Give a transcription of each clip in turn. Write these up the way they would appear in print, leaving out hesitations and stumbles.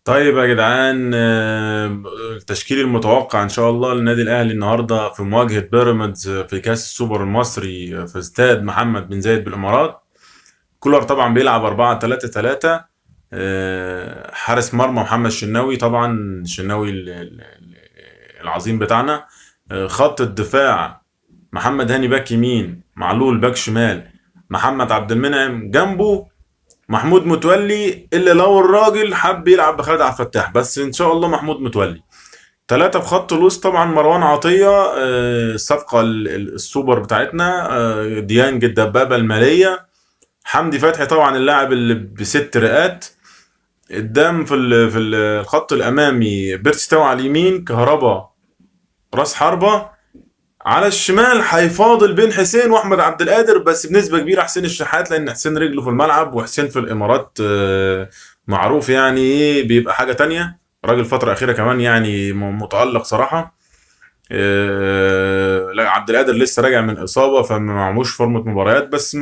طيب يا جدعان، التشكيل المتوقع ان شاء الله للنادي الاهلي النهارده في مواجهه بيراميدز في كاس السوبر المصري في استاد محمد بن زايد بالامارات. كولر طبعا بيلعب 4-3-3. حارس مرمى محمد الشناوي، طبعا الشناوي العظيم بتاعنا. خط الدفاع محمد هاني باك يمين، معلول باك شمال، محمد عبد المنعم جنبه، محمود متولي، الا لو الراجل حب يلعب بخالد عبد الفتاح، بس ان شاء الله محمود متولي. ثلاثة في خط الوسط طبعا مروان عطية، الصفقة السوبر بتاعتنا، ديانج الدبابة المالية. حمدي فتحي طبعا اللاعب اللي بست رئات. قدام في الخط الامامي بيرتس تاو على اليمين، كهربا راس حربة. على الشمال هيفاضل بين حسين واحمد عبد القادر، بس بنسبه كبيره حسين الشحات، لان حسين رجله في الملعب، وحسين في الامارات معروف يعني ايه، بيبقى حاجه تانية. راجل الفتره الاخيره كمان يعني متالق صراحه. لا، عبد القادر لسه راجع من اصابه فما معهوش فورمه مباريات، بس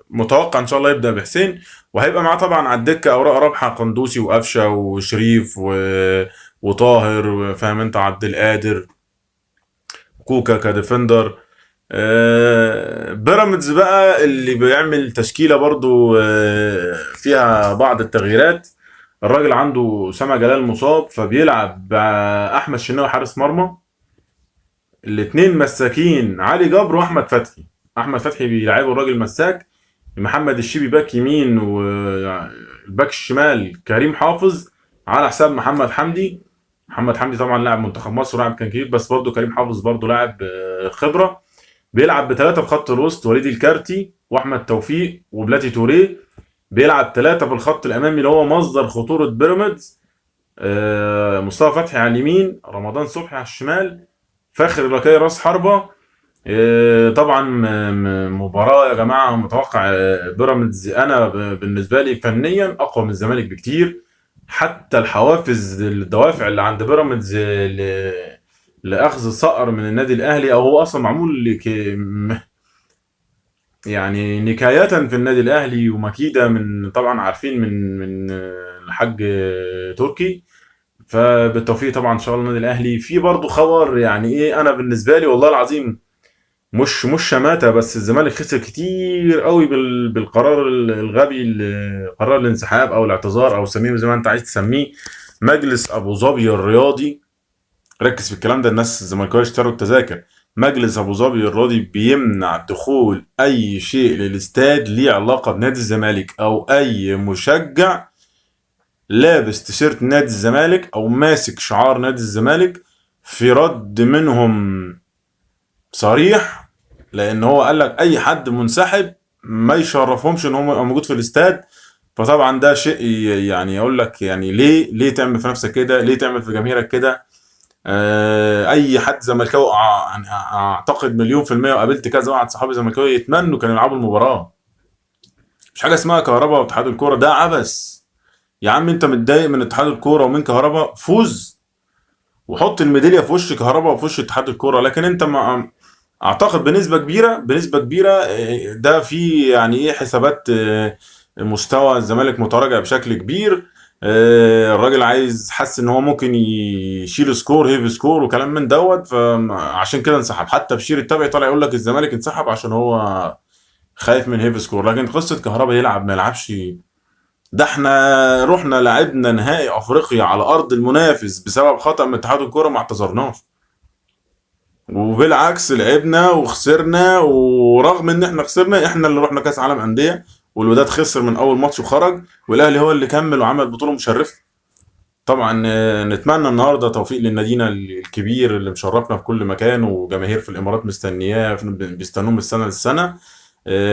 متوقع ان شاء الله يبدا بحسين. وهيبقى معاه طبعا على الدكه اوراق رابحه، قندوسي وقفشه وشريف وطاهر، فاهم انت، عبد القادر، كوكا كديفندر. بيراميدز بقى اللي بيعمل تشكيلة برضو فيها بعض التغييرات. الراجل عنده سما جلال مصاب، فبيلعب احمد شناوي حارس مرمى. الاتنين مساكين علي جبر واحمد فتحي. احمد فتحي بيلعبه الراجل مساك. محمد الشيبي باك يمين، والباك الشمال كريم حافظ على حساب محمد حمدي. محمد حمدي طبعا لاعب منتخب مصر ولاعب كان كبير، بس برضه كريم حافظ برضه لاعب خبره. بيلعب بثلاثه في خط الوسط، وليد الكارتي واحمد توفيق وبلاتي توريه. بيلعب ثلاثه في الخط الامامي اللي هو مصدر خطوره بيراميدز، مصطفى فتحي على اليمين، رمضان صبحي على الشمال، فاخر لقاي راس حربه. طبعا مباراه يا جماعه متوقع بيراميدز، انا بالنسبه لي فنيا اقوى من الزمالك بكتير. حتى الحوافز الدوافع اللي عند بيراميدز لاخذ صقر من النادي الاهلي، او هو اصلا معمول يعني نكاية في النادي الاهلي ومكيدة، من طبعا عارفين من الحاج تركي. فبالتوفيق طبعا ان شاء الله النادي الاهلي. في برضه خبر يعني ايه، انا بالنسبه لي والله العظيم مش شماتة، بس الزمالك خسر كتير قوي بالقرار الغبي، قرار الانسحاب او الاعتذار، او سميه زي ما انت عايز تسميه. مجلس ابو ظبي الرياضي، ركز في الكلام ده، الناس الزمالكاويه اشتروا التذاكر. مجلس ابو ظبي الرياضي بيمنع دخول اي شيء للاستاد ليه علاقه بنادي الزمالك، او اي مشجع لابس تيشيرت نادي الزمالك او ماسك شعار نادي الزمالك، في رد منهم صريح. لان هو قال لك اي حد منسحب ما يشرفهمش ان هو يبقى موجود في الاستاد. فطبعا ده شيء يعني يقول لك يعني ليه تعمل في نفسك كده، ليه تعمل في جماهيرك كده. اي حد زملكاوي يعني اعتقد مليون في المية، وقابلت كذا واحد صحابي زملكاوي يتمنوا كانوا يلعبوا المباراة. مش حاجة اسمها كهرباء واتحاد الكورة، ده عبث. يا عم انت متضايق من اتحاد الكورة ومن كهرباء، فوز وحط الميداليه في وش كهربا وفي وش اتحاد الكوره. لكن انت ما اعتقد بنسبه كبيره ده في يعني ايه حسابات، مستوى الزمالك متراجع بشكل كبير. الراجل عايز، حس ان هو ممكن يشيل سكور، هيفي سكور وكلام من دوت، فعشان كده انسحب. حتى بشير التبعي طالع يقول لك الزمالك انسحب عشان هو خايف من هيفي سكور. لكن قصه كهربا يلعب ما يلعبش، ده احنا رحنا لعبنا نهائي افريقيا على ارض المنافس بسبب خطأ من اتحاد الكوره، ما اعتذرناش. وبالعكس لعبنا وخسرنا، ورغم ان احنا خسرنا، احنا اللي رحنا كاس عالم انديه، والوداد خسر من اول ماتش وخرج، والاهلي هو اللي كمل وعمل بطوله مشرفه. طبعا نتمنى النهارده توفيق لنادينا الكبير اللي مشرفنا في كل مكان، وجماهير في الامارات مستنياه، بيستنوه من السنه للسنه.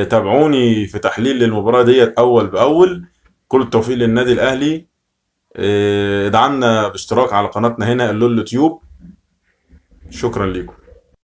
تابعوني في تحليل للمباراه ديت اول باول. كل التوفيق للنادي الاهلي. ادعمنا باشتراك على قناتنا هنا اللول تيوب. شكرا لكم.